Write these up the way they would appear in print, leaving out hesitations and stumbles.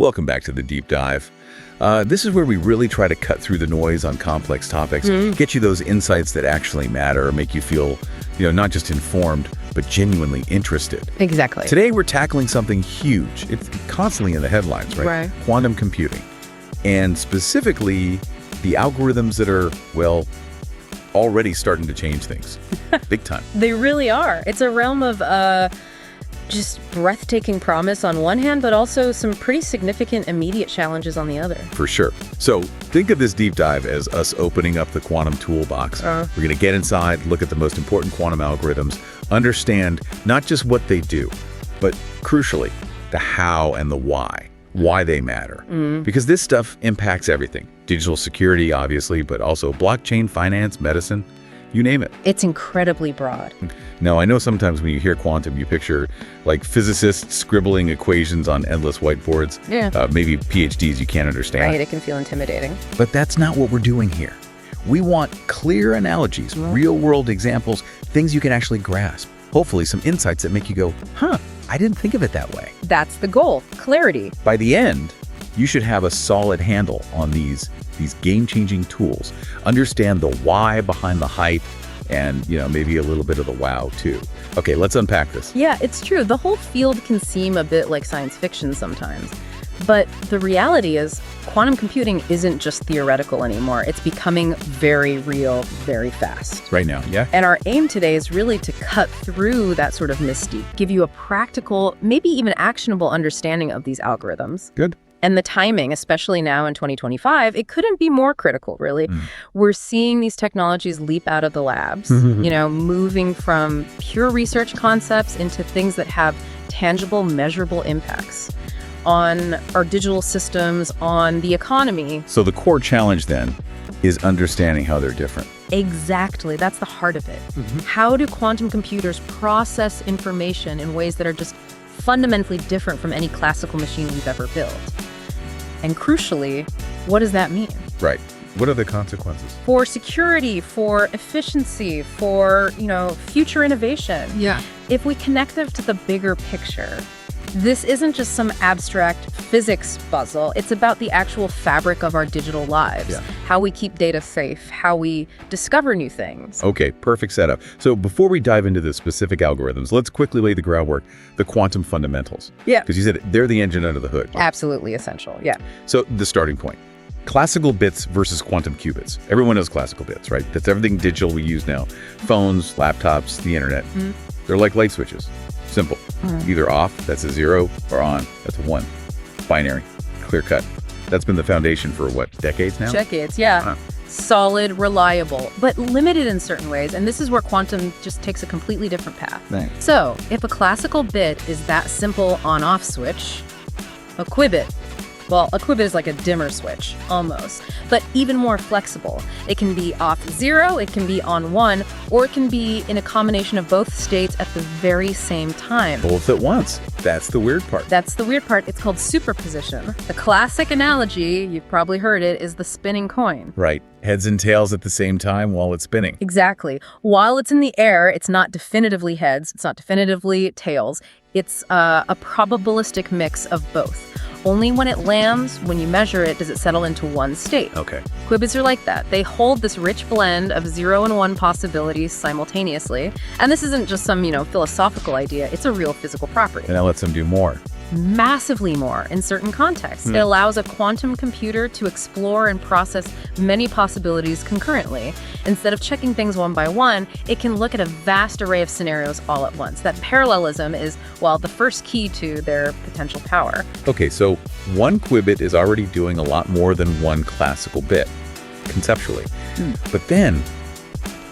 Welcome back to the Deep Dive. This is where we really try to cut through the noise on complex topics, get you those insights that actually matter, make you feel, not just informed, but genuinely interested. Exactly. Today, we're tackling something huge. It's constantly in the headlines, right? Right. Quantum computing. And specifically, the algorithms that are, already starting to change things. Big time. They really are. It's a realm of just breathtaking promise on one hand, but also some pretty significant immediate challenges on the other. For sure. So think of this deep dive as us opening up the Quantum Toolbox. We're going to get inside, look at the most important quantum algorithms, understand not just what they do, but crucially, the how and the why they matter. Because this stuff impacts everything. Digital security, obviously, but also blockchain, finance, medicine, you name it. It's incredibly broad. Now, I know sometimes when you hear quantum, you picture like physicists scribbling equations on endless whiteboards. Yeah. Maybe PhDs you can't understand. Right, it can feel intimidating. But that's not what we're doing here. We want clear analogies, real-world examples, things you can actually grasp. Hopefully some insights that make you go, I didn't think of it that way. That's the goal, clarity. By the end, you should have a solid handle on these game-changing tools. Understand the why behind the hype and, maybe a little bit of the wow, too. Okay, let's unpack this. Yeah, it's true. The whole field can seem a bit like science fiction sometimes. But the reality is, quantum computing isn't just theoretical anymore. It's becoming very real, very fast. Right now, yeah? And our aim today is really to cut through that sort of mystique, give you a practical, maybe even actionable understanding of these algorithms. Good. And the timing, especially now in 2025, it couldn't be more critical, really. We're seeing these technologies leap out of the labs, moving from pure research concepts into things that have tangible, measurable impacts on our digital systems, on the economy. So the core challenge then is understanding how they're different. Exactly. That's the heart of it. How do quantum computers process information in ways that are just fundamentally different from any classical machine we've ever built? And crucially, what does that mean? Right. What are the consequences? For security, for efficiency, for, future innovation. Yeah. If we connect them to the bigger picture, this isn't just some abstract physics puzzle. It's about the actual fabric of our digital lives, how we keep data safe, how we discover new things. Okay, perfect setup. So before we dive into the specific algorithms, let's quickly lay the groundwork, the quantum fundamentals. Yeah. Because you said they're the engine under the hood. Absolutely essential, yeah. So the starting point, classical bits versus quantum qubits. Everyone knows classical bits, right? That's everything digital we use now. Phones, laptops, the internet. They're like light switches. Simple. Either off, that's a 0, or on, that's a 1. Binary, clear cut. That's been the foundation for what, decades now? Decades, yeah. Solid, reliable, but limited in certain ways. And this is where quantum just takes a completely different path. Thanks. So if a classical bit is that simple on-off switch, a qubit is like a dimmer switch, almost, but even more flexible. It can be off 0, it can be on 1, or it can be in a combination of both states at the very same time. Both at once. That's the weird part. That's the weird part. It's called superposition. The classic analogy, you've probably heard it, is the spinning coin. Right. Heads and tails at the same time while it's spinning. Exactly. While it's in the air, it's not definitively heads, it's not definitively tails. It's a probabilistic mix of both. Only when it lands, when you measure it, does it settle into one state. Okay. Qubits are like that. They hold this rich blend of 0 and 1 possibilities simultaneously. And this isn't just some, philosophical idea. It's a real physical property. And that lets them do more. Massively more in certain contexts. It allows a quantum computer to explore and process many possibilities concurrently. Instead of checking things one by one, it can look at a vast array of scenarios all at once. That parallelism is, the first key to their potential power. Okay, so one qubit is already doing a lot more than one classical bit, conceptually. But then,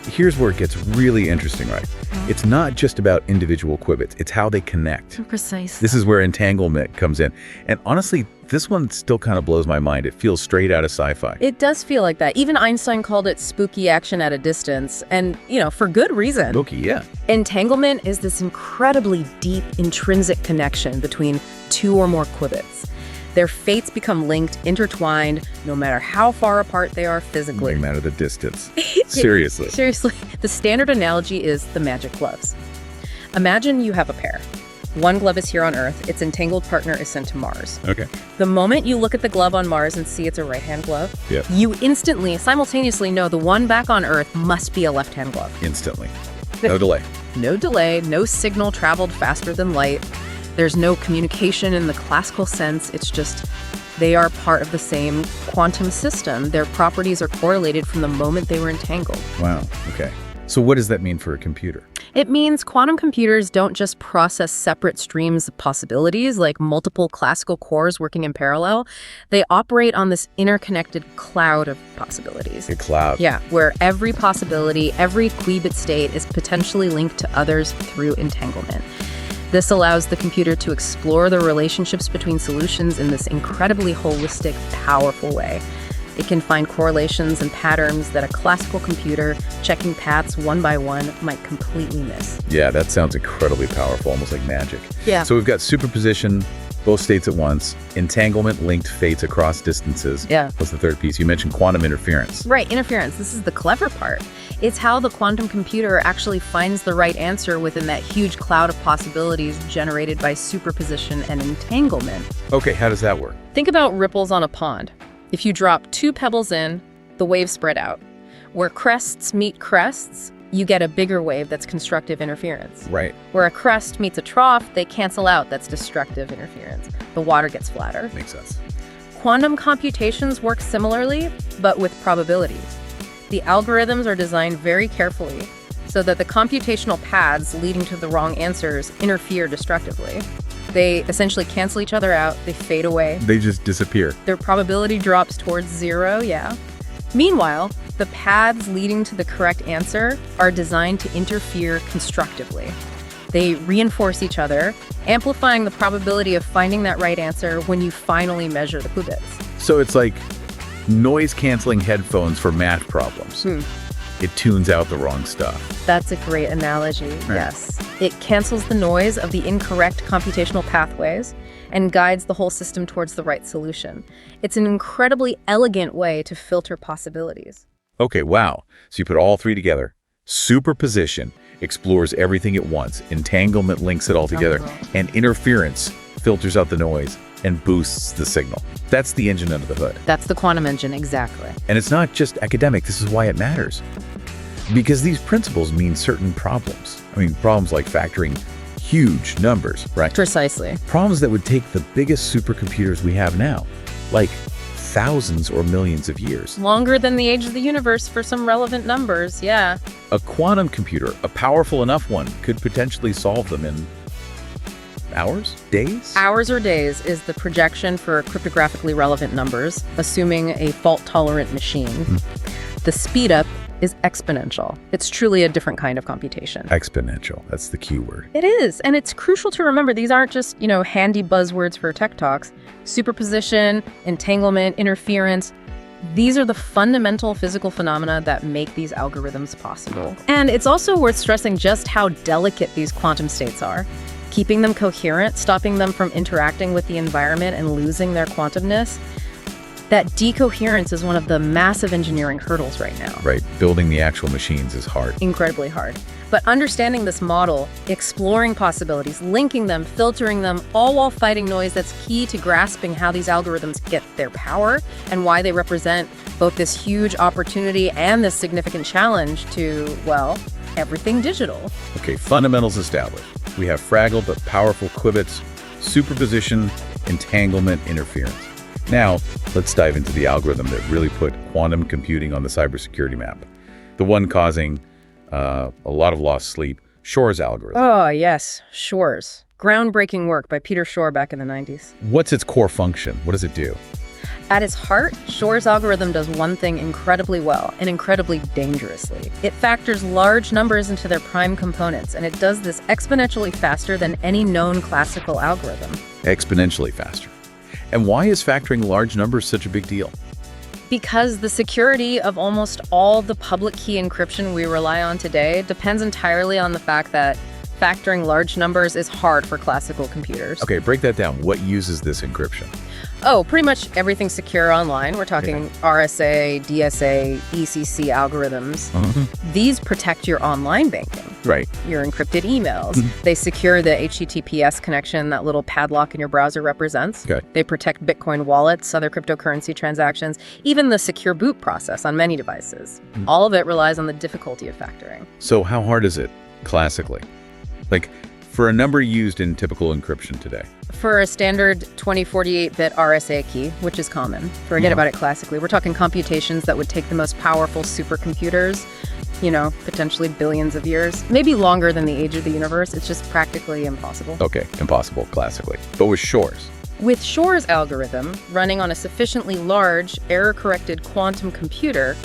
here's where it gets really interesting, right? It's not just about individual qubits, it's how they connect. Precise. This is where entanglement comes in. And honestly, this one still kind of blows my mind. It feels straight out of sci-fi. It does feel like that. Even Einstein called it spooky action at a distance, and, for good reason. Spooky, yeah. Entanglement is this incredibly deep, intrinsic connection between two or more qubits. Their fates become linked, intertwined, no matter how far apart they are physically. No matter the distance. Seriously. Seriously. The standard analogy is the magic gloves. Imagine you have a pair. One glove is here on Earth. Its entangled partner is sent to Mars. Okay. The moment you look at the glove on Mars and see it's a right-hand glove, Yeah. you instantly, simultaneously know the one back on Earth must be a left-hand glove. Instantly. No delay. No delay, no signal traveled faster than light. There's no communication in the classical sense. It's just they are part of the same quantum system. Their properties are correlated from the moment they were entangled. Wow. Okay. So what does that mean for a computer? It means quantum computers don't just process separate streams of possibilities like multiple classical cores working in parallel. They operate on this interconnected cloud of possibilities. A cloud. Yeah, where every possibility, every qubit state is potentially linked to others through entanglement. This allows the computer to explore the relationships between solutions in this incredibly holistic, powerful way. It can find correlations and patterns that a classical computer, checking paths one by one, might completely miss. Yeah, that sounds incredibly powerful, almost like magic. Yeah. So we've got superposition, both states at once, entanglement, linked fates across distances. Yeah. What's the third piece? You mentioned quantum interference. Right, interference. This is the clever part. It's how the quantum computer actually finds the right answer within that huge cloud of possibilities generated by superposition and entanglement. Okay, how does that work? Think about ripples on a pond. If you drop 2 pebbles in, the waves spread out. Where crests meet crests, you get a bigger wave that's constructive interference. Right. Where a crest meets a trough, they cancel out. That's destructive interference. The water gets flatter. Makes sense. Quantum computations work similarly, but with probabilities. The algorithms are designed very carefully so that the computational paths leading to the wrong answers interfere destructively. They essentially cancel each other out, they fade away. They just disappear. Their probability drops towards 0, yeah. Meanwhile, the paths leading to the correct answer are designed to interfere constructively. They reinforce each other, amplifying the probability of finding that right answer when you finally measure the qubits. So it's like noise-canceling headphones for math problems. It tunes out the wrong stuff. That's a great analogy, yes. It cancels the noise of the incorrect computational pathways and guides the whole system towards the right solution. It's an incredibly elegant way to filter possibilities. Okay, wow. So you put all three together. Superposition explores everything at once. Entanglement links it all together. And interference filters out the noise and boosts the signal. That's the engine under the hood. That's the quantum engine, exactly. And it's not just academic. This is why it matters. Because these principles mean certain problems. I mean, problems like factoring huge numbers, right? Precisely. Problems that would take the biggest supercomputers we have now, like thousands or millions of years. Longer than the age of the universe for some relevant numbers, yeah. A quantum computer, a powerful enough one, could potentially solve them in hours? Days? Hours or days is the projection for cryptographically relevant numbers, assuming a fault-tolerant machine. The speed-up is exponential. It's truly a different kind of computation. Exponential. That's the key word. It is, and it's crucial to remember these aren't just, handy buzzwords for tech talks. Superposition, entanglement, interference, these are the fundamental physical phenomena that make these algorithms possible. And it's also worth stressing just how delicate these quantum states are. Keeping them coherent, stopping them from interacting with the environment and losing their quantumness, that decoherence is one of the massive engineering hurdles right now. Right. Building the actual machines is hard. Incredibly hard. But understanding this model, exploring possibilities, linking them, filtering them, all while fighting noise, that's key to grasping how these algorithms get their power and why they represent both this huge opportunity and this significant challenge to, well, everything digital. Okay, fundamentals established. We have fragile but powerful qubits, superposition, entanglement, interference. Now, let's dive into the algorithm that really put quantum computing on the cybersecurity map. The one causing a lot of lost sleep, Shor's algorithm. Oh, yes, Shor's. Groundbreaking work by Peter Shor back in the 90s. What's its core function? What does it do? At its heart, Shor's algorithm does one thing incredibly well and incredibly dangerously. It factors large numbers into their prime components, and it does this exponentially faster than any known classical algorithm. Exponentially faster. And why is factoring large numbers such a big deal? Because the security of almost all the public key encryption we rely on today depends entirely on the fact that factoring large numbers is hard for classical computers. Okay, break that down. What uses this encryption? Oh, pretty much everything secure online. We're talking RSA, DSA, ECC algorithms. These protect your online banking. Right. Your encrypted emails. They secure the HTTPS connection that little padlock in your browser represents. Okay. They protect Bitcoin wallets, other cryptocurrency transactions, even the secure boot process on many devices. All of it relies on the difficulty of factoring. So how hard is it, classically? Like, for a number used in typical encryption today? For a standard 2048-bit RSA key, which is common, forget about it classically. We're talking computations that would take the most powerful supercomputers, potentially billions of years, maybe longer than the age of the universe. It's just practically impossible. Okay, impossible, classically. But with Shor's? With Shor's algorithm, running on a sufficiently large, error-corrected quantum computer,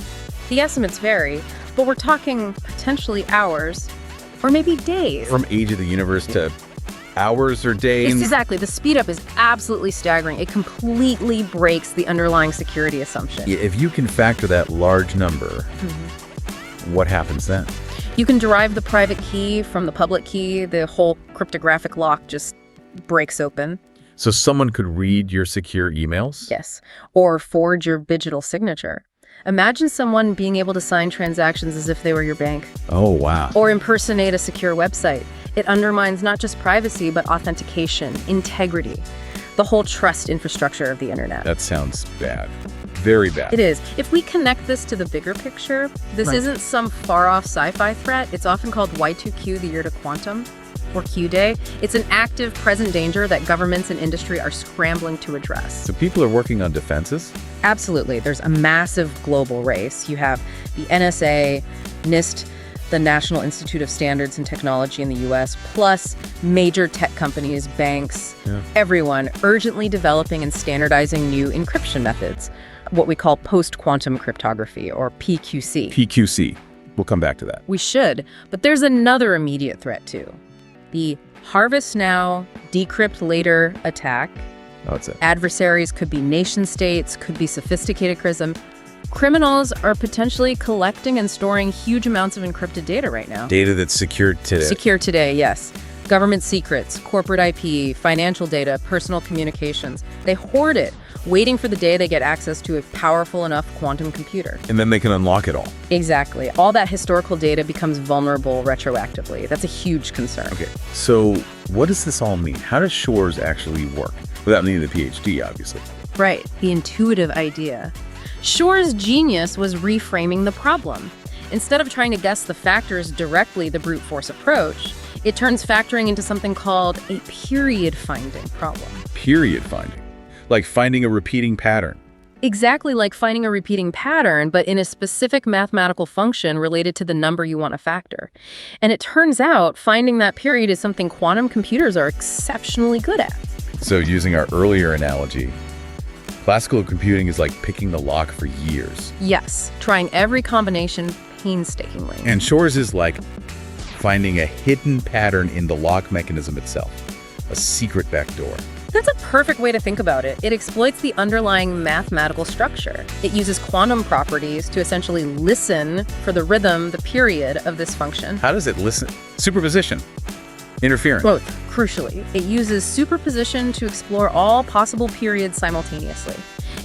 the estimates vary, but we're talking potentially hours, or maybe days. From age of the universe to hours or days? Yes, exactly. The speed up is absolutely staggering. It completely breaks the underlying security assumption. If you can factor that large number, what happens then? You can derive the private key from the public key. The whole cryptographic lock just breaks open. So someone could read your secure emails? Yes. Or forge your digital signature. Imagine someone being able to sign transactions as if they were your bank. Oh, wow. Or impersonate a secure website. It undermines not just privacy, but authentication, integrity, the whole trust infrastructure of the internet. That sounds bad. Very bad. It is. If we connect this to the bigger picture, this isn't some far-off sci-fi threat. It's often called Y2Q, the year to quantum, or Q-Day. It's an active, present danger that governments and industry are scrambling to address. So people are working on defenses? Absolutely. There's a massive global race. You have the NSA, NIST, the National Institute of Standards and Technology in the US, plus major tech companies, banks, everyone urgently developing and standardizing new encryption methods, what we call post-quantum cryptography, or PQC. PQC. We'll come back to that. We should, but there's another immediate threat too. The harvest now, decrypt later attack. Oh, that's it. Adversaries could be nation states, could be sophisticated criminals are potentially collecting and storing huge amounts of encrypted data right now. Data that's secured today. Secure today, yes. Government secrets, corporate IP, financial data, personal communications. They hoard it, waiting for the day they get access to a powerful enough quantum computer. And then they can unlock it all. Exactly. All that historical data becomes vulnerable retroactively. That's a huge concern. Okay, so what does this all mean? How does Shor's actually work? Without needing the PhD, obviously. Right, the intuitive idea. Shor's genius was reframing the problem. Instead of trying to guess the factors directly, the brute force approach, it turns factoring into something called a period-finding problem. Period finding? Like finding a repeating pattern? Exactly like finding a repeating pattern, but in a specific mathematical function related to the number you want to factor. And it turns out finding that period is something quantum computers are exceptionally good at. So using our earlier analogy, classical computing is like picking the lock for years. Yes, trying every combination painstakingly. And Shor's is like finding a hidden pattern in the lock mechanism itself, a secret backdoor. That's a perfect way to think about it. It exploits the underlying mathematical structure. It uses quantum properties to essentially listen for the rhythm, the period of this function. How does it listen? Superposition. Interference. Both, crucially. It uses superposition to explore all possible periods simultaneously.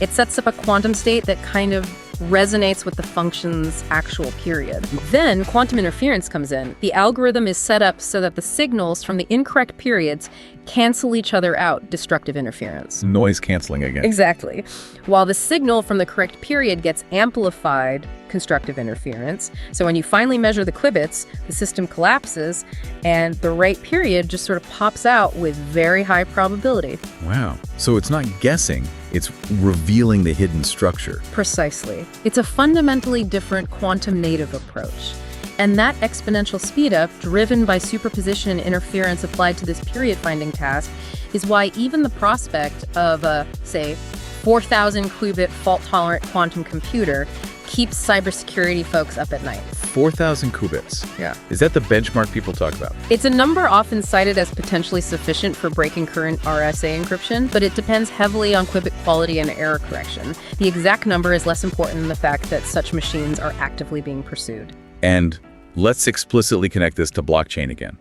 It sets up a quantum state that kind of resonates with the function's actual period. Then quantum interference comes in. The algorithm is set up so that the signals from the incorrect periods cancel each other out, destructive interference. Noise canceling again. Exactly. While the signal from the correct period gets amplified, constructive interference. So when you finally measure the qubits, the system collapses and the right period just sort of pops out with very high probability. Wow. So it's not guessing, it's revealing the hidden structure. Precisely. It's a fundamentally different quantum native approach. And that exponential speedup, driven by superposition interference applied to this period-finding task, is why even the prospect of a, say, 4,000 qubit fault-tolerant quantum computer keeps cybersecurity folks up at night. 4,000 qubits. Yeah. Is that the benchmark people talk about? It's a number often cited as potentially sufficient for breaking current RSA encryption, but it depends heavily on qubit quality and error correction. The exact number is less important than the fact that such machines are actively being pursued. And let's explicitly connect this to blockchain again.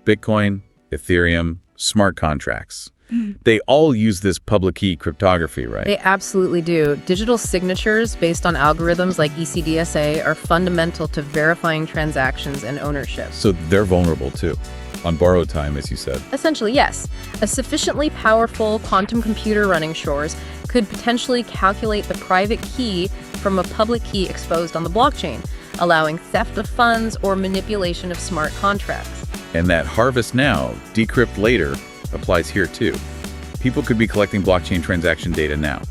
Bitcoin, Ethereum, smart contracts. They all use this public key cryptography, right? They absolutely do. Digital signatures based on algorithms like ECDSA are fundamental to verifying transactions and ownership. So they're vulnerable too, on borrowed time, as you said. Essentially, yes. A sufficiently powerful quantum computer running Shors could potentially calculate the private key from a public key exposed on the blockchain, allowing theft of funds or manipulation of smart contracts. And that harvest now, decrypt later applies here too. People could be collecting blockchain transaction data now.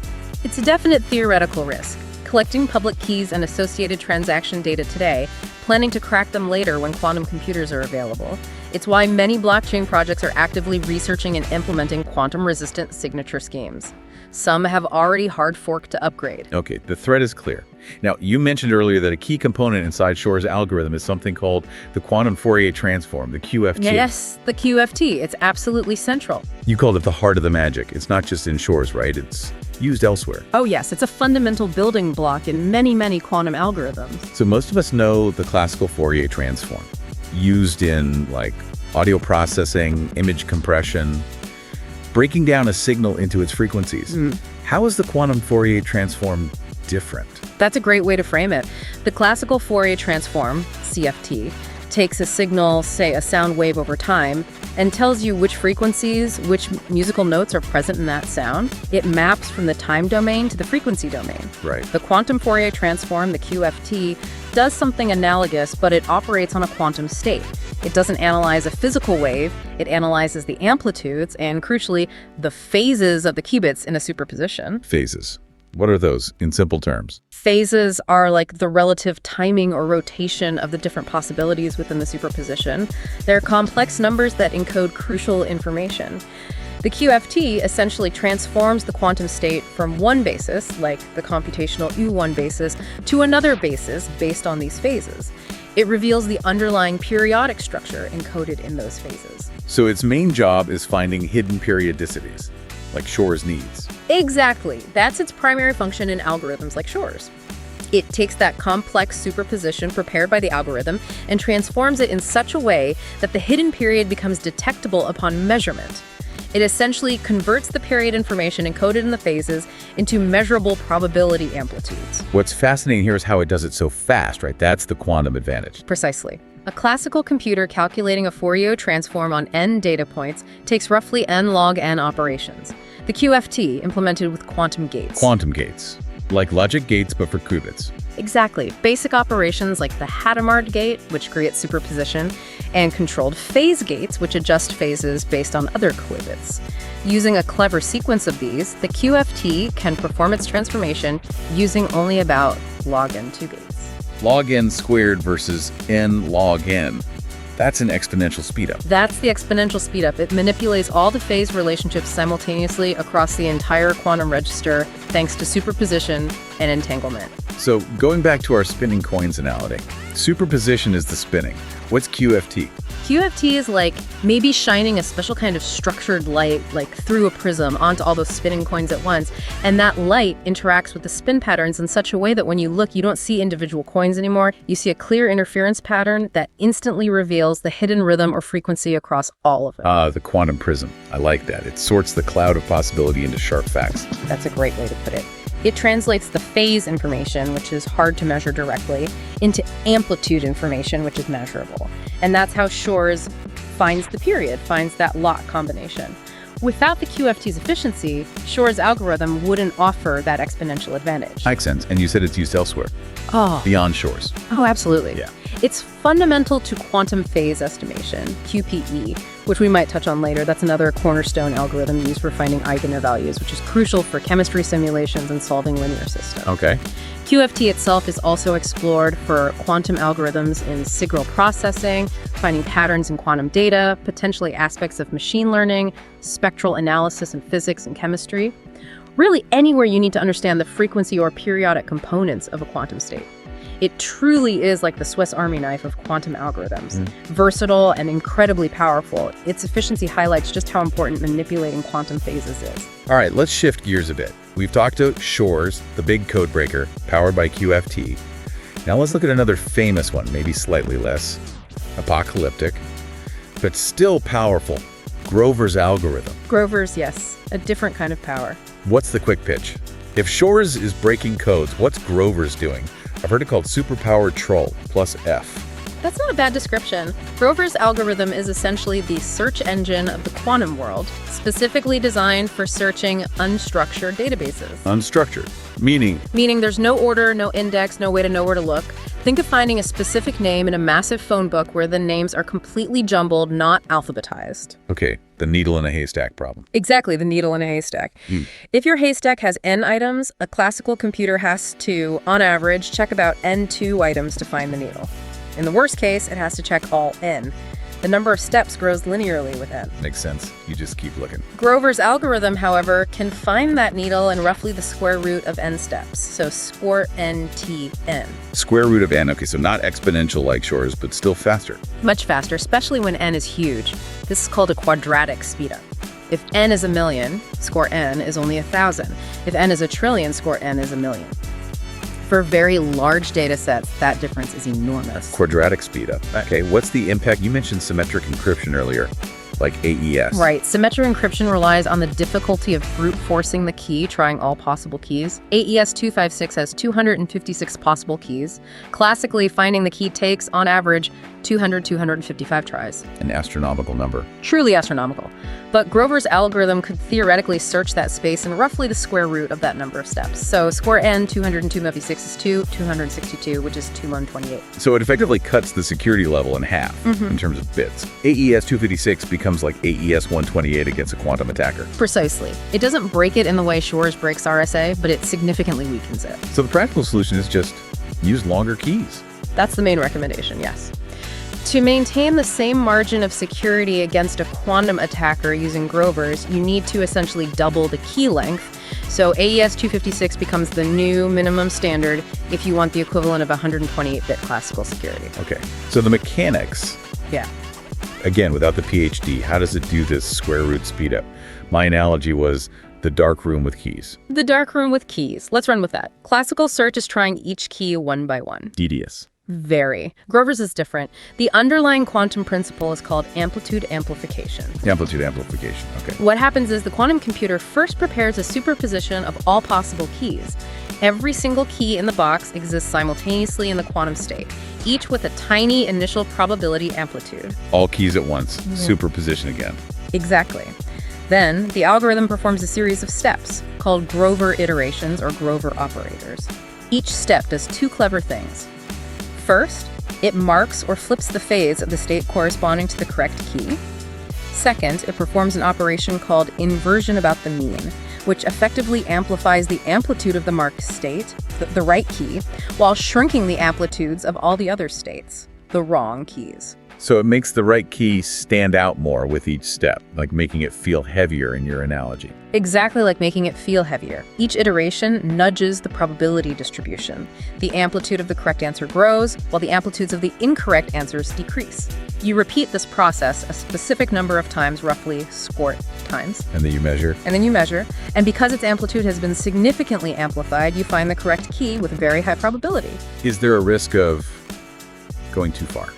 It's a definite theoretical risk. Collecting public keys and associated transaction data today, planning to crack them later when quantum computers are available. It's why many blockchain projects are actively researching and implementing quantum-resistant signature schemes. Some have already hard forked to upgrade. Okay, the thread is clear. Now, you mentioned earlier that a key component inside Shor's algorithm is something called the Quantum Fourier Transform, the QFT. Yes, the QFT. It's absolutely central. You called it the heart of the magic. It's not just in Shor's, right? It's used elsewhere. Oh yes, it's a fundamental building block in many quantum algorithms. So most of us know the classical Fourier Transform, used in like audio processing, image compression, breaking down a signal into its frequencies. How is the Quantum Fourier Transform different? That's a great way to frame it. The classical Fourier Transform, CFT, takes a signal, say a sound wave over time, and tells you which frequencies, which musical notes are present in that sound. It maps from the time domain to the frequency domain. Right. The Quantum Fourier Transform, the QFT, does something analogous, but it operates on a quantum state. It doesn't analyze a physical wave, it analyzes the amplitudes and, crucially, the phases of the qubits in a superposition. Phases. What are those, in simple terms? Phases are like the relative timing or rotation of the different possibilities within the superposition. They're complex numbers that encode crucial information. The QFT essentially transforms the quantum state from one basis, like the computational U1 basis, to another basis based on these phases. It reveals the underlying periodic structure encoded in those phases. So its main job is finding hidden periodicities, like Shor's needs. Exactly. That's its primary function in algorithms like Shor's. It takes that complex superposition prepared by the algorithm and transforms it in such a way that the hidden period becomes detectable upon measurement. It essentially converts the period information encoded in the phases into measurable probability amplitudes. What's fascinating here is how it does it so fast, right? That's the quantum advantage. Precisely. A classical computer calculating a Fourier transform on n data points takes roughly n log n operations. The QFT, implemented with quantum gates. Quantum gates. Like logic gates, but for qubits. Exactly. Basic operations like the Hadamard gate, which creates superposition, and controlled phase gates, which adjust phases based on other qubits. Using a clever sequence of these, the QFT can perform its transformation using only about log n2 gates. Log n squared versus n log n. That's an exponential speedup. That's the exponential speedup. It manipulates all the phase relationships simultaneously across the entire quantum register thanks to superposition and entanglement. So going back to our spinning coins analogy, superposition is the spinning. What's QFT? QFT is like maybe shining a special kind of structured light like through a prism onto all those spinning coins at once, and that light interacts with the spin patterns in such a way that when you look, you don't see individual coins anymore. You see a clear interference pattern that instantly reveals the hidden rhythm or frequency across all of it. The quantum prism. I like that. It sorts the cloud of possibility into sharp facts. That's a great way to put it. It translates the phase information, which is hard to measure directly, into amplitude information, which is measurable. And that's how Shor's finds the period, finds that lot combination. Without the QFT's efficiency, Shor's algorithm wouldn't offer that exponential advantage. Makes sense. And you said it's used elsewhere. Beyond Shor's. Oh, absolutely. Yeah. It's fundamental to quantum phase estimation, QPE, which we might touch on later. That's another cornerstone algorithm used for finding eigenvalues, which is crucial for chemistry simulations and solving linear systems. Okay. QFT itself is also explored for quantum algorithms in signal processing, finding patterns in quantum data, potentially aspects of machine learning, spectral analysis in physics and chemistry. Really anywhere you need to understand the frequency or periodic components of a quantum state. It truly is like the Swiss Army knife of quantum algorithms. Versatile and incredibly powerful. Its efficiency highlights just how important manipulating quantum phases is. All right, let's shift gears a bit. We've talked about Shor's, the big code breaker, powered by QFT. Now let's look at another famous one, maybe slightly less apocalyptic. but still powerful. Grover's algorithm. Grover's, yes, a different kind of power. What's the quick pitch? If Shor's is breaking codes, what's Grover's doing? I've heard it called superpowered troll plus F. That's not a bad description. Grover's algorithm is essentially the search engine of the quantum world, specifically designed for searching unstructured databases. Unstructured, meaning? Meaning there's no order, no index, no way to know where to look. Think of finding a specific name in a massive phone book where the names are completely jumbled, not alphabetized. Okay, the needle in a haystack problem. Exactly, the needle in a haystack. If your haystack has n items, a classical computer has to, on average, check about n2 items to find the needle. In the worst case, it has to check all n. The number of steps grows linearly with n. Makes sense. You just keep looking. Grover's algorithm, however, can find that needle in roughly the square root of n steps, so square ntn. Square root of n, okay, so not exponential like Shor's, but still faster. Much faster, especially when n is huge. This is called a quadratic speedup. If n is 1,000,000, score n is only 1,000. If n is 1,000,000,000, score n is 1,000,000. For very large data sets, that difference is enormous. Quadratic speedup. Okay, what's the impact? You mentioned symmetric encryption earlier, like AES. Right. Symmetric encryption relies on the difficulty of brute forcing the key, trying all possible keys. AES 256 has 256 possible keys. Classically, finding the key takes, on average, 255 tries. An astronomical number. Truly astronomical. But Grover's algorithm could theoretically search that space in roughly the square root of that number of steps. So square n, 256 is 262, which is 2128. So it effectively cuts the security level in half in terms of bits. AES 256 becomes like AES 128 against a quantum attacker. Precisely. It doesn't break it in the way Shor's breaks RSA, but it significantly weakens it. So the practical solution is just use longer keys. That's the main recommendation, yes. To maintain the same margin of security against a quantum attacker using Grover's, you need to essentially double the key length. So AES 256 becomes the new minimum standard if you want the equivalent of 128-bit classical security. Okay, so the mechanics, Yeah. again, without the PhD, how does it do this square root speedup? My analogy was the dark room with keys. The dark room with keys. Let's run with that. Classical search is trying each key one by one. Tedious. Very. Grover's is different. The underlying quantum principle is called amplitude amplification. Amplitude amplification, okay. What happens is the quantum computer first prepares a superposition of all possible keys. Every single key in the box exists simultaneously in the quantum state, each with a tiny initial probability amplitude. All keys at once, superposition again. Exactly. Then, the algorithm performs a series of steps, called Grover iterations or Grover operators. Each step does two clever things. First, it marks or flips the phase of the state corresponding to the correct key. Second, it performs an operation called inversion about the mean, which effectively amplifies the amplitude of the marked state, the right key, while shrinking the amplitudes of all the other states, the wrong keys. So it makes the right key stand out more with each step, like making it feel heavier in your analogy. Exactly like making it feel heavier. Each iteration nudges the probability distribution. The amplitude of the correct answer grows, while the amplitudes of the incorrect answers decrease. You repeat this process a specific number of times, roughly square times. And then you measure. And because its amplitude has been significantly amplified, you find the correct key with very high probability. Is there a risk of going too far?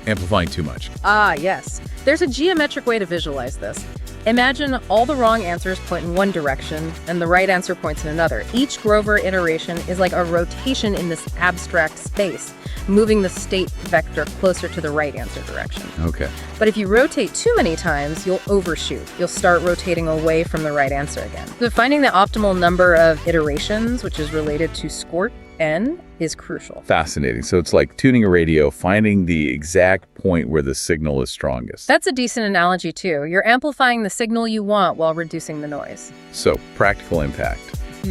Amplifying too much? Ah, yes. There's a geometric way to visualize this. Imagine all the wrong answers point in one direction and the right answer points in another. Each Grover iteration is like a rotation in this abstract space, moving the state vector closer to the right answer direction. Okay. But if you rotate too many times, you'll overshoot. You'll start rotating away from the right answer again. So finding the optimal number of iterations, which is related to score n, is crucial. Fascinating. So it's like tuning a radio, finding the exact point where the signal is strongest. That's a decent analogy, too. You're amplifying the signal you want while reducing the noise. So, practical impact.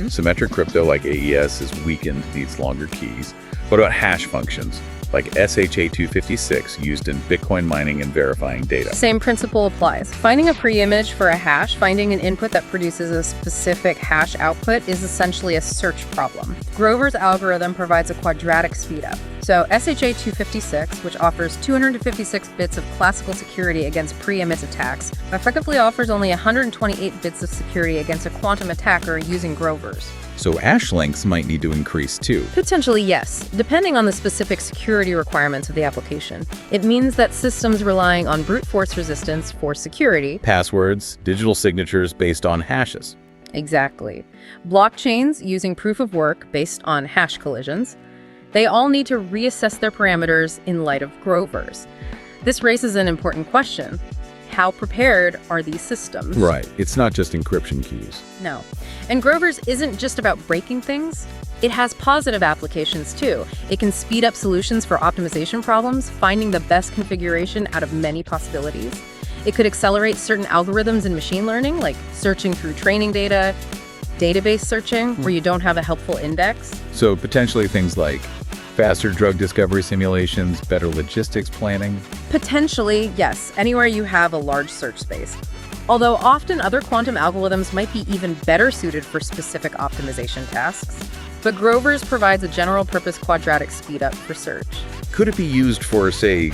Symmetric crypto like AES has weakened these longer keys. What about hash functions, like SHA-256, used in Bitcoin mining and verifying data? Same principle applies. Finding a pre-image for a hash, finding an input that produces a specific hash output is essentially a search problem. Grover's algorithm provides a quadratic speedup. So SHA-256, which offers 256 bits of classical security against pre-image attacks, effectively offers only 128 bits of security against a quantum attacker using Grover's. So hash lengths might need to increase too. Potentially, yes, depending on the specific security requirements of the application. It means that systems relying on brute force resistance for security. Passwords, digital signatures based on hashes. Exactly. Blockchains using proof of work based on hash collisions. They all need to reassess their parameters in light of Grovers. This raises an important question. How prepared are these systems? Right. It's not just encryption keys. No. And Grovers isn't just about breaking things. It has positive applications too. It can speed up solutions for optimization problems, finding the best configuration out of many possibilities. It could accelerate certain algorithms in machine learning, like searching through training data, database searching, where you don't have a helpful index. So potentially things like faster drug discovery simulations, better logistics planning. Potentially, yes, anywhere you have a large search space. Although often other quantum algorithms might be even better suited for specific optimization tasks. But Grovers provides a general-purpose quadratic speedup for search. Could it be used for, say,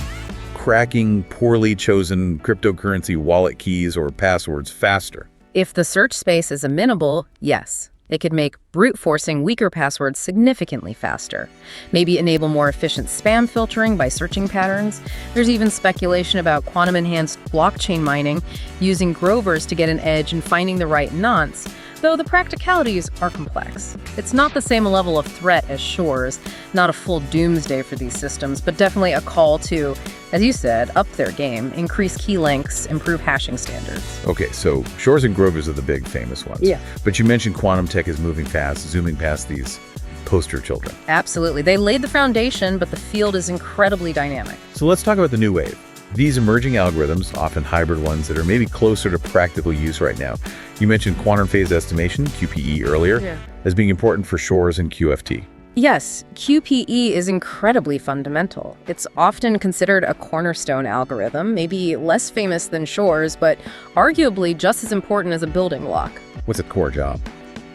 cracking poorly chosen cryptocurrency wallet keys or passwords faster? If the search space is amenable, yes. It could make brute forcing weaker passwords significantly faster. Maybe enable more efficient spam filtering by searching patterns. There's even speculation about quantum-enhanced blockchain mining using Grovers to get an edge in finding the right nonce, though the practicalities are complex. It's not the same level of threat as Shor's, not a full doomsday for these systems, but definitely a call to, as you said, up their game, increase key lengths, improve hashing standards. Okay, so Shor's and Grovers are the big famous ones. Yeah. But you mentioned quantum tech is moving fast, zooming past these poster children. Absolutely. They laid the foundation, but the field is incredibly dynamic. So let's talk about the new wave. These emerging algorithms, often hybrid ones that are maybe closer to practical use right now. You mentioned quantum phase estimation, QPE, earlier, as being important for Shor's and QFT. Yes, QPE is incredibly fundamental. It's often considered a cornerstone algorithm, maybe less famous than Shor's, but arguably just as important as a building block. What's its core job?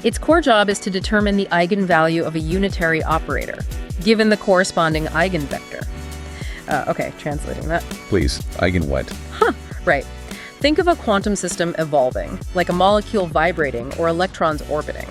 Its core job is to determine the eigenvalue of a unitary operator, given the corresponding eigenvector. Okay, translating that. Please, eigen what? Right. Think of a quantum system evolving, like a molecule vibrating or electrons orbiting.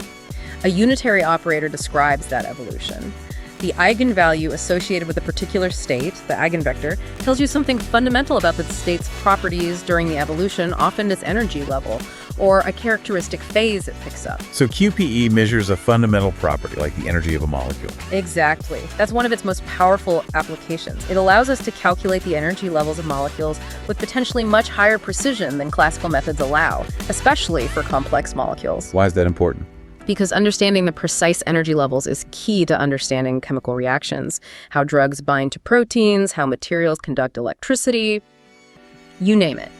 A unitary operator describes that evolution. The eigenvalue associated with a particular state, the eigenvector, tells you something fundamental about the state's properties during the evolution, often its energy level, or a characteristic phase it picks up. So QPE measures a fundamental property, like the energy of a molecule. Exactly. That's one of its most powerful applications. It allows us to calculate the energy levels of molecules with potentially much higher precision than classical methods allow, especially for complex molecules. Why is that important? Because understanding the precise energy levels is key to understanding chemical reactions, how drugs bind to proteins, how materials conduct electricity, you name it.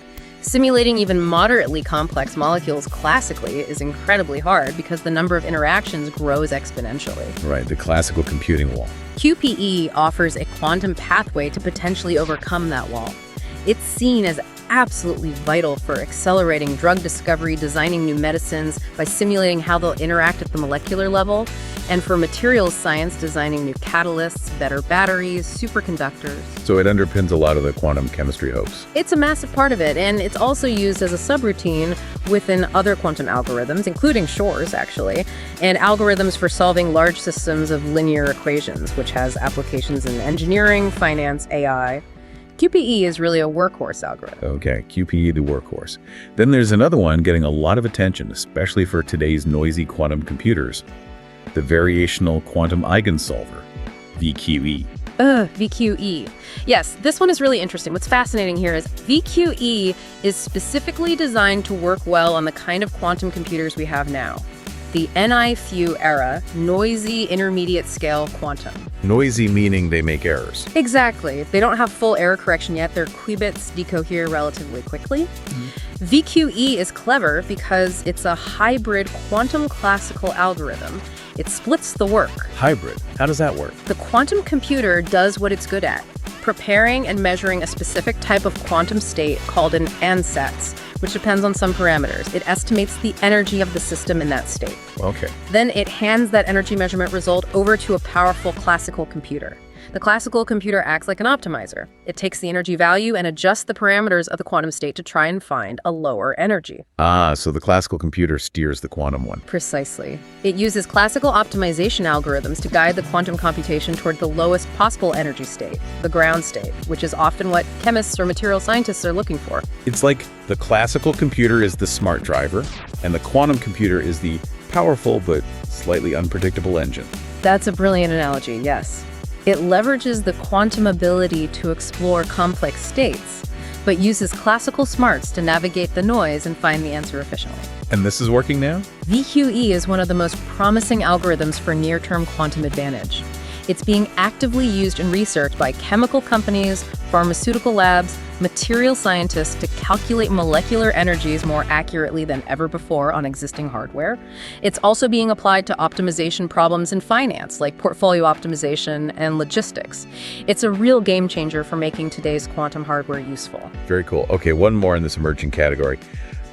Simulating even moderately complex molecules classically is incredibly hard because the number of interactions grows exponentially. Right, the classical computing wall. QPE offers a quantum pathway to potentially overcome that wall. It's seen as absolutely vital for accelerating drug discovery, designing new medicines by simulating how they'll interact at the molecular level, and for materials science, designing new catalysts, better batteries, superconductors. So it underpins a lot of the quantum chemistry hopes. It's a massive part of it, and it's also used as a subroutine within other quantum algorithms, including Shor's, actually, and algorithms for solving large systems of linear equations, which has applications in engineering, finance, AI. QPE is really a workhorse algorithm. Okay, QPE, the workhorse. Then there's another one getting a lot of attention, especially for today's noisy quantum computers. The Variational Quantum Eigensolver, VQE. VQE. Yes, this one is really interesting. What's fascinating here is VQE is specifically designed to work well on the kind of quantum computers we have now. The NI-few era, noisy intermediate scale quantum. Noisy meaning they make errors. Exactly. They don't have full error correction yet. Their qubits decohere relatively quickly. VQE is clever because it's a hybrid quantum classical algorithm. It splits the work. Hybrid. How does that work? The quantum computer does what it's good at, preparing and measuring a specific type of quantum state called an ansatz, which depends on some parameters. It estimates the energy of the system in that state. Okay. Then it hands that energy measurement result over to a powerful classical computer. The classical computer acts like an optimizer. It takes the energy value and adjusts the parameters of the quantum state to try and find a lower energy. Ah, so the classical computer steers the quantum one. Precisely. It uses classical optimization algorithms to guide the quantum computation toward the lowest possible energy state, the ground state, which is often what chemists or material scientists are looking for. It's like the classical computer is the smart driver, and the quantum computer is the powerful but slightly unpredictable engine. That's a brilliant analogy, yes. It leverages the quantum ability to explore complex states, but uses classical smarts to navigate the noise and find the answer efficiently. And this is working now? VQE is one of the most promising algorithms for near-term quantum advantage. It's being actively used in research by chemical companies, pharmaceutical labs, material scientists to calculate molecular energies more accurately than ever before on existing hardware. It's also being applied to optimization problems in finance, like portfolio optimization and logistics. It's a real game changer for making today's quantum hardware useful. Very cool. Okay, one more in this emerging category.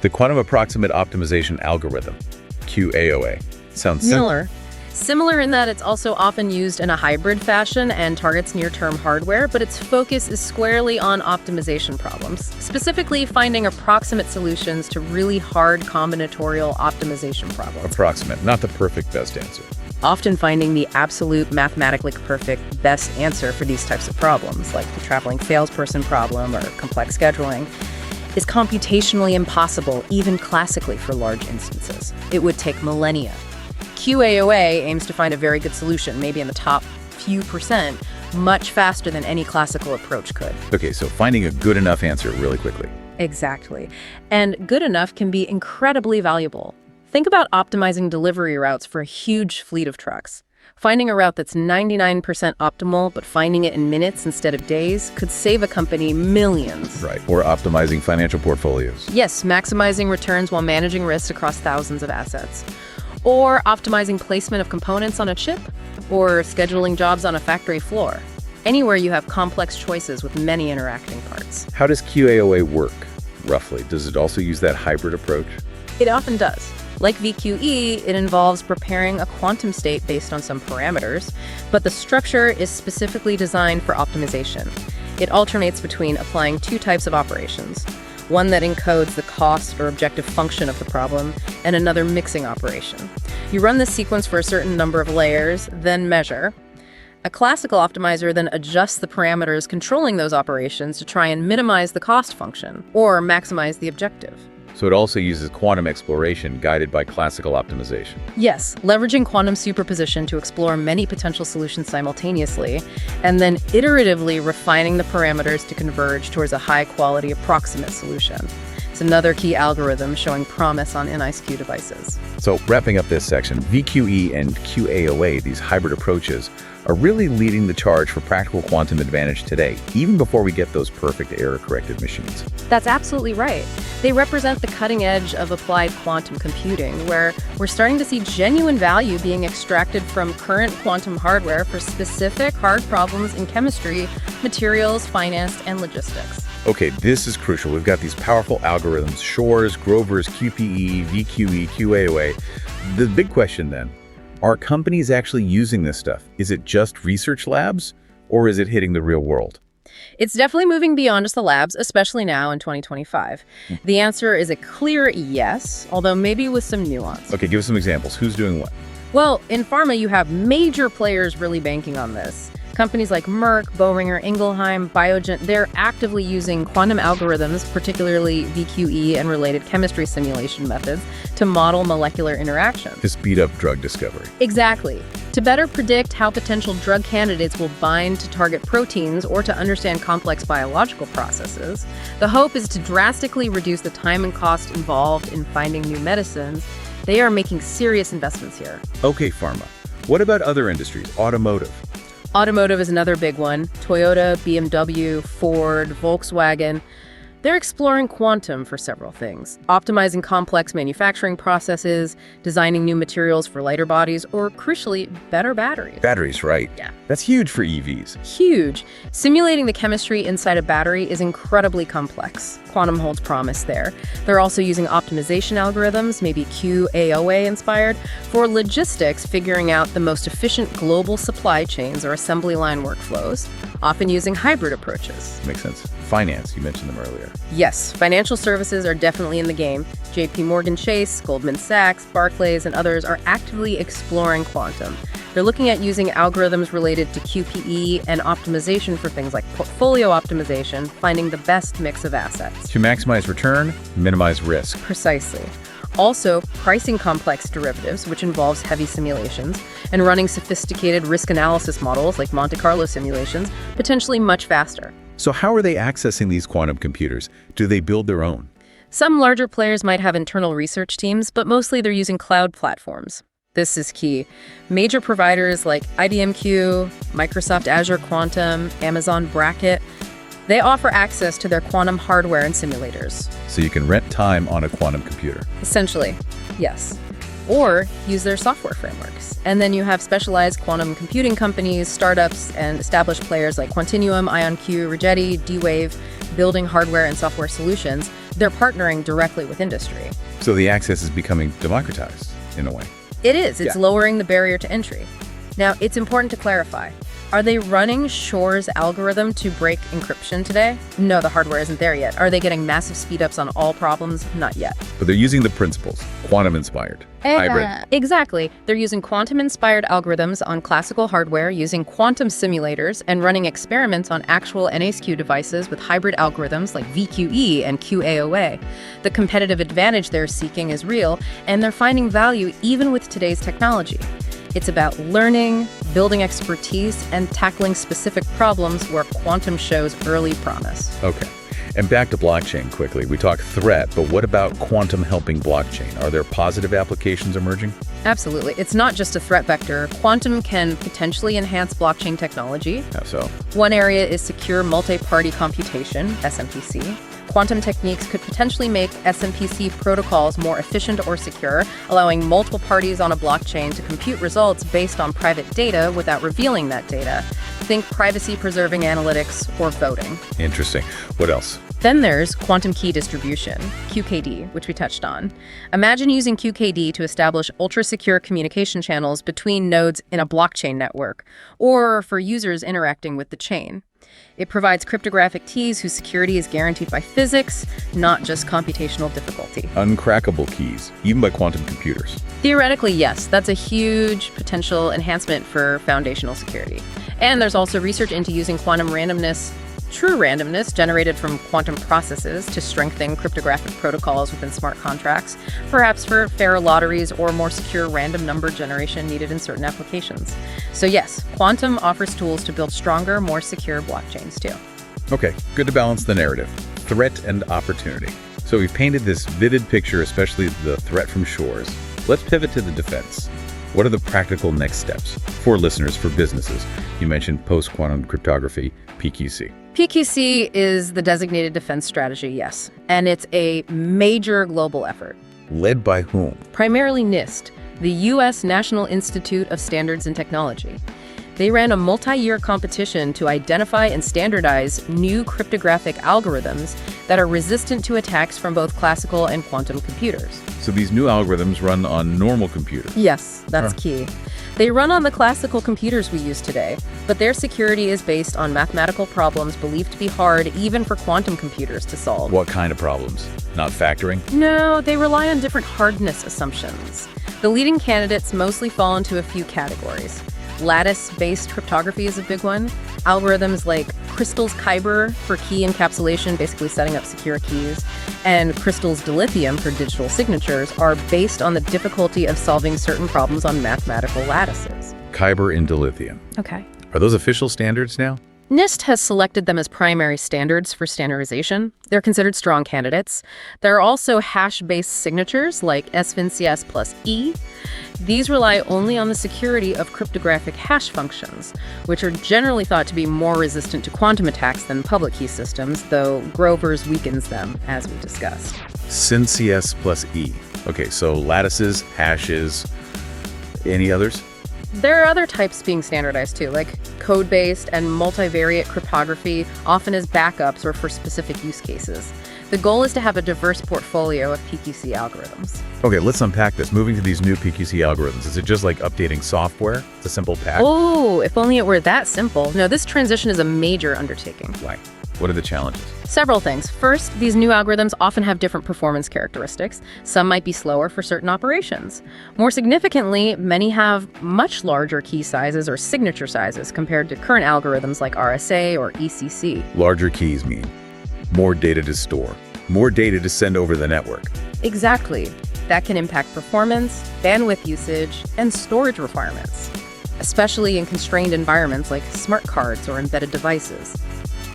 The quantum approximate optimization algorithm, QAOA. Sounds Similar in that it's also often used in a hybrid fashion and targets near-term hardware, but its focus is squarely on optimization problems, specifically finding approximate solutions to really hard combinatorial optimization problems. Approximate, not the perfect best answer. Often finding the absolute mathematically perfect best answer for these types of problems, like the traveling salesperson problem or complex scheduling, is computationally impossible, even classically for large instances. It would take millennia. QAOA aims to find a very good solution, maybe in the top few percent, much faster than any classical approach could. Okay, so finding a good enough answer really quickly. Exactly. And good enough can be incredibly valuable. Think about optimizing delivery routes for a huge fleet of trucks. Finding a route that's 99% optimal, but finding it in minutes instead of days could save a company millions. Right, or optimizing financial portfolios. Yes, maximizing returns while managing risks across thousands of assets. Or optimizing placement of components on a chip, or scheduling jobs on a factory floor. Anywhere you have complex choices with many interacting parts. How does QAOA work, roughly? Does it also use that hybrid approach? It often does. Like VQE, it involves preparing a quantum state based on some parameters, but the structure is specifically designed for optimization. It alternates between applying two types of operations. One that encodes the cost or objective function of the problem, and another mixing operation. You run this sequence for a certain number of layers, then measure. A classical optimizer then adjusts the parameters controlling those operations to try and minimize the cost function, or maximize the objective. So it also uses quantum exploration guided by classical optimization. Yes, leveraging quantum superposition to explore many potential solutions simultaneously, and then iteratively refining the parameters to converge towards a high-quality approximate solution. It's another key algorithm showing promise on NISQ devices. So wrapping up this section, VQE and QAOA, these hybrid approaches, are really leading the charge for practical quantum advantage today, even before we get those perfect error-corrected machines. That's absolutely right. They represent the cutting edge of applied quantum computing, where we're starting to see genuine value being extracted from current quantum hardware for specific hard problems in chemistry, materials, finance, and logistics. Okay, this is crucial. We've got these powerful algorithms, Shor's, Grover's, QPE, VQE, QAOA. The big question then, are companies actually using this stuff? Is it just research labs, or is it hitting the real world? It's definitely moving beyond just the labs, especially now in 2025. The answer is a clear yes, although maybe with some nuance. Okay, give us some examples. Who's doing what? Well, in pharma, you have major players really banking on this. Companies like Merck, Boehringer Ingelheim, Biogen, they're actively using quantum algorithms, particularly VQE and related chemistry simulation methods, to model molecular interactions. To speed up drug discovery. Exactly. To better predict how potential drug candidates will bind to target proteins or to understand complex biological processes, the hope is to drastically reduce the time and cost involved in finding new medicines. They are making serious investments here. Okay, pharma. What about other industries? Automotive. Automotive is another big one. Toyota, BMW, Ford, Volkswagen. They're exploring quantum for several things, optimizing complex manufacturing processes, designing new materials for lighter bodies, or crucially, better batteries. Batteries, right. Yeah. That's huge for EVs. Huge. Simulating the chemistry inside a battery is incredibly complex. Quantum holds promise there. They're also using optimization algorithms, maybe QAOA inspired, for logistics, figuring out the most efficient global supply chains or assembly line workflows, often using hybrid approaches. Makes sense. Finance, you mentioned them earlier. Yes, financial services are definitely in the game. JP Morgan Chase, Goldman Sachs, Barclays, and others are actively exploring quantum. They're looking at using algorithms related to QPE and optimization for things like portfolio optimization, finding the best mix of assets. To maximize return, minimize risk. Precisely. Also, pricing complex derivatives, which involves heavy simulations, and running sophisticated risk analysis models like Monte Carlo simulations, potentially much faster. So how are they accessing these quantum computers? Do they build their own? Some larger players might have internal research teams, but mostly they're using cloud platforms. This is key. Major providers like IBM Q, Microsoft Azure Quantum, Amazon Bracket, they offer access to their quantum hardware and simulators. So you can rent time on a quantum computer. Essentially, yes. Or use their software frameworks. And then you have specialized quantum computing companies, startups, and established players like Quantinuum, IonQ, Rigetti, D-Wave, building hardware and software solutions. They're partnering directly with industry. So the access is becoming democratized, in a way. It is. It's lowering the barrier to entry. Now, it's important to clarify. Are they running Shor's algorithm to break encryption today? No, the hardware isn't there yet. Are they getting massive speedups on all problems? Not yet. But they're using the principles, quantum-inspired, hybrid. Exactly. They're using quantum-inspired algorithms on classical hardware, using quantum simulators, and running experiments on actual NASQ devices with hybrid algorithms like VQE and QAOA. The competitive advantage they're seeking is real, and they're finding value even with today's technology. It's about learning, building expertise, and tackling specific problems where quantum shows early promise. Okay. And back to blockchain quickly. We talk threat, but what about quantum helping blockchain? Are there positive applications emerging? Absolutely. It's not just a threat vector. Quantum can potentially enhance blockchain technology. How so? One area is secure multi-party computation, SMPC. Quantum techniques could potentially make SMPC protocols more efficient or secure, allowing multiple parties on a blockchain to compute results based on private data without revealing that data. Think privacy-preserving analytics or voting. Interesting. What else? Then there's quantum key distribution, QKD, which we touched on. Imagine using QKD to establish ultra-secure communication channels between nodes in a blockchain network, or for users interacting with the chain. It provides cryptographic keys whose security is guaranteed by physics, not just computational difficulty. Uncrackable keys, even by quantum computers. Theoretically, yes, that's a huge potential enhancement for foundational security. And there's also research into using quantum randomness, true randomness generated from quantum processes to strengthen cryptographic protocols within smart contracts, perhaps for fairer lotteries or more secure random number generation needed in certain applications. So yes, quantum offers tools to build stronger, more secure blockchains too. Okay, good to balance the narrative. Threat and opportunity. So we've painted this vivid picture, especially the threat from Shor's. Let's pivot to the defense. What are the practical next steps for listeners, for businesses? You mentioned post-quantum cryptography, PQC. PQC is the designated defense strategy, yes, and it's a major global effort. Led by whom? Primarily NIST, the U.S. National Institute of Standards and Technology. They ran a multi-year competition to identify and standardize new cryptographic algorithms that are resistant to attacks from both classical and quantum computers. So these new algorithms run on normal computers? Yes, that's key. They run on the classical computers we use today, but their security is based on mathematical problems believed to be hard even for quantum computers to solve. What kind of problems? Not factoring? No, they rely on different hardness assumptions. The leading candidates mostly fall into a few categories. Lattice-based cryptography is a big one. Algorithms like Crystal's Kyber for key encapsulation, basically setting up secure keys, and Crystal's dilithium for digital signatures are based on the difficulty of solving certain problems on mathematical lattices. Kyber and dilithium. Okay. Are those official standards now? NIST has selected them as primary standards for standardization. They're considered strong candidates. There are also hash-based signatures like SVNCS plus E. These rely only on the security of cryptographic hash functions, which are generally thought to be more resistant to quantum attacks than public key systems, though Grover's weakens them, as we discussed. SVNCS plus E. Okay, so lattices, hashes, any others? There are other types being standardized too, like code-based and multivariate cryptography, often as backups or for specific use cases. The goal is to have a diverse portfolio of PQC algorithms. Okay, let's unpack this. Moving to these new PQC algorithms, is it just like updating software? It's a simple patch? Oh, if only it were that simple. No, this transition is a major undertaking. Why? What are the challenges? Several things. First, these new algorithms often have different performance characteristics. Some might be slower for certain operations. More significantly, many have much larger key sizes or signature sizes compared to current algorithms like RSA or ECC. Larger keys mean more data to store, more data to send over the network. Exactly. That can impact performance, bandwidth usage, and storage requirements, especially in constrained environments like smart cards or embedded devices.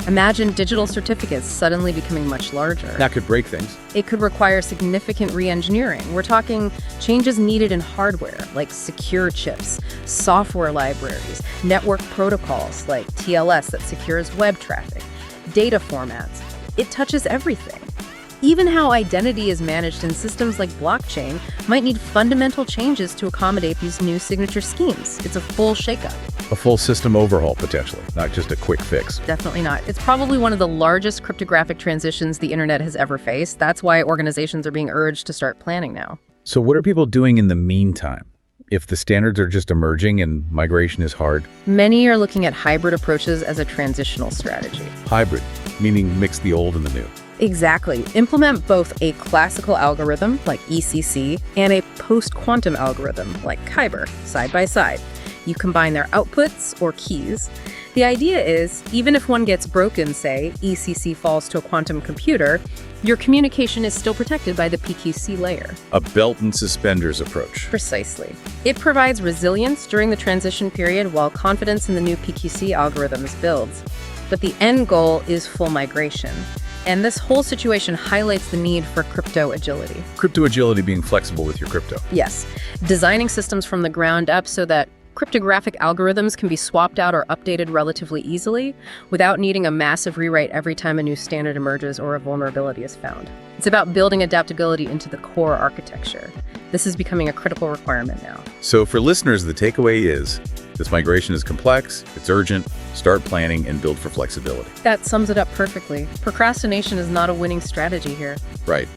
Imagine digital certificates suddenly becoming much larger. That could break things. It could require significant re-engineering. We're talking changes needed in hardware, like secure chips, software libraries, network protocols like TLS that secures web traffic, data formats. It touches everything. Even how identity is managed in systems like blockchain might need fundamental changes to accommodate these new signature schemes. It's a full shakeup. A full system overhaul, potentially, not just a quick fix. Definitely not. It's probably one of the largest cryptographic transitions the internet has ever faced. That's why organizations are being urged to start planning now. So what are people doing in the meantime? If the standards are just emerging and migration is hard? Many are looking at hybrid approaches as a transitional strategy. Hybrid, meaning mix the old and the new. Exactly. Implement both a classical algorithm, like ECC, and a post-quantum algorithm, like Kyber, side by side. You combine their outputs, or keys. The idea is, even if one gets broken, say, ECC falls to a quantum computer, your communication is still protected by the PQC layer. A belt and suspenders approach. Precisely. It provides resilience during the transition period while confidence in the new PQC algorithms builds. But the end goal is full migration. And this whole situation highlights the need for crypto agility. Crypto agility being flexible with your crypto. Yes. Designing systems from the ground up so that cryptographic algorithms can be swapped out or updated relatively easily without needing a massive rewrite every time a new standard emerges or a vulnerability is found. It's about building adaptability into the core architecture. This is becoming a critical requirement now. So for listeners, the takeaway is, this migration is complex, it's urgent, start planning and build for flexibility. That sums it up perfectly. Procrastination is not a winning strategy here. Right.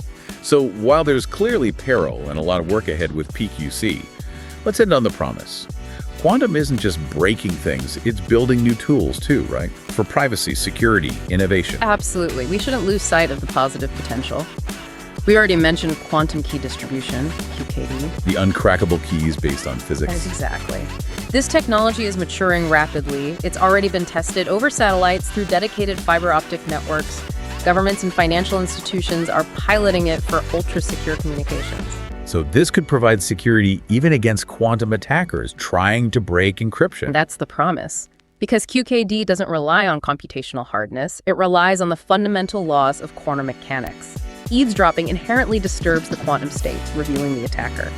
So while there's clearly peril and a lot of work ahead with PQC, let's end on the promise. Quantum isn't just breaking things, it's building new tools too, right? For privacy, security, innovation. Absolutely. We shouldn't lose sight of the positive potential. We already mentioned quantum key distribution, QKD. The uncrackable keys based on physics. Exactly. This technology is maturing rapidly. It's already been tested over satellites through dedicated fiber optic networks. Governments and financial institutions are piloting it for ultra-secure communications. So this could provide security even against quantum attackers trying to break encryption. That's the promise. Because QKD doesn't rely on computational hardness, it relies on the fundamental laws of quantum mechanics. Eavesdropping inherently disturbs the quantum state, revealing the attacker.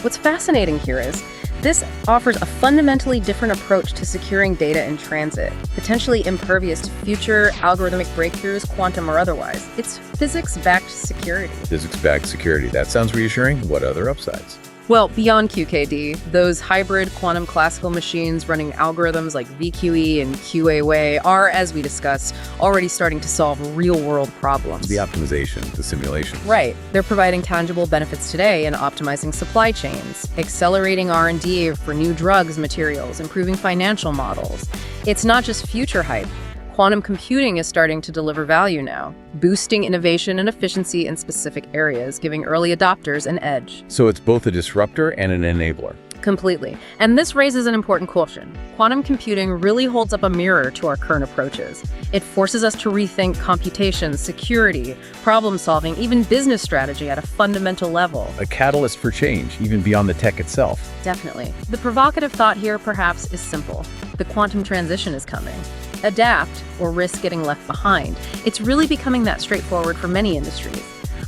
What's fascinating here is, this offers a fundamentally different approach to securing data in transit, potentially impervious to future algorithmic breakthroughs, quantum or otherwise. It's physics-backed security. Physics-backed security. That sounds reassuring. What other upsides? Well, beyond QKD, those hybrid quantum classical machines running algorithms like VQE and QAOA are, as we discussed, already starting to solve real-world problems. The optimization, the simulation. Right. They're providing tangible benefits today in optimizing supply chains, accelerating R&D for new drugs, materials, improving financial models. It's not just future hype. Quantum computing is starting to deliver value now, boosting innovation and efficiency in specific areas, giving early adopters an edge. So it's both a disruptor and an enabler. Completely. And this raises an important question. Quantum computing really holds up a mirror to our current approaches. It forces us to rethink computation, security, problem solving, even business strategy at a fundamental level. A catalyst for change, even beyond the tech itself. Definitely. The provocative thought here, perhaps, is simple. The quantum transition is coming. adapt or risk getting left behind. It's really becoming that straightforward for many industries.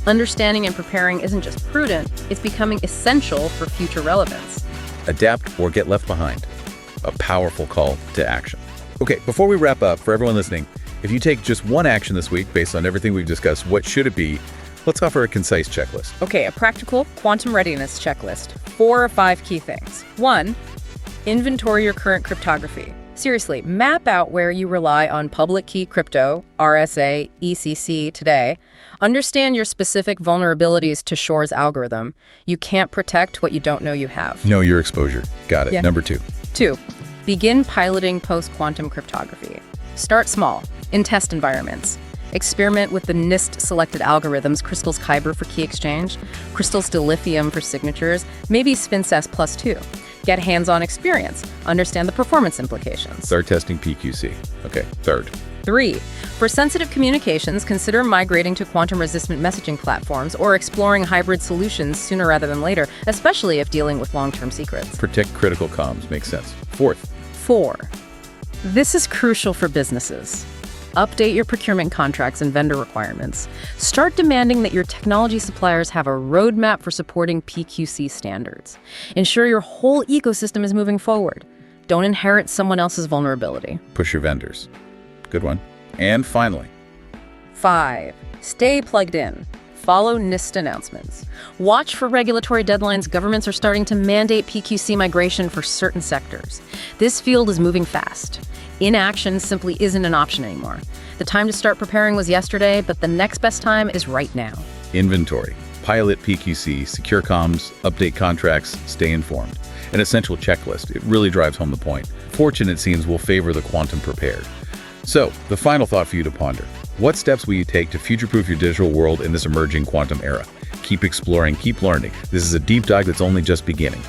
Understanding and preparing isn't just prudent, it's becoming essential for future relevance. Adapt or get left behind. A powerful call to action. Okay, before we wrap up, for everyone listening, if you take just one action this week based on everything we've discussed, what should it be? Let's offer a concise checklist. Okay, a practical quantum readiness checklist. 4 or 5 key things. 1, inventory your current cryptography. Seriously, map out where you rely on public key crypto, RSA, ECC today. Understand your specific vulnerabilities to Shor's algorithm. You can't protect what you don't know you have. Know your exposure. Got it. Yeah. Number 2. 2, begin piloting post-quantum cryptography. Start small, in test environments. Experiment with the NIST-selected algorithms, Crystal's Kyber for key exchange, Crystal's dilithium for signatures, maybe SpinCess plus 2. Get hands-on experience. Understand the performance implications. Start testing PQC. Okay, 3rd. 3, for sensitive communications, consider migrating to quantum-resistant messaging platforms or exploring hybrid solutions sooner rather than later, especially if dealing with long-term secrets. Protect critical comms. Makes sense. 4th. 4, this is crucial for businesses. Update your procurement contracts and vendor requirements. Start demanding that your technology suppliers have a roadmap for supporting PQC standards. Ensure your whole ecosystem is moving forward. Don't inherit someone else's vulnerability. Push your vendors. Good one. And finally, 5, stay plugged in. Follow NIST announcements. Watch for regulatory deadlines. Governments are starting to mandate PQC migration for certain sectors. This field is moving fast. Inaction simply isn't an option anymore. The time to start preparing was yesterday, but the next best time is right now. inventory. Pilot PQC, secure comms, update contracts, stay informed. An essential checklist. It really drives home the point. Fortune, it seems, will favor the quantum prepared. So, the final thought for you to ponder. What steps will you take to future-proof your digital world in this emerging quantum era? Keep exploring, keep learning. This is a deep dive that's only just beginning.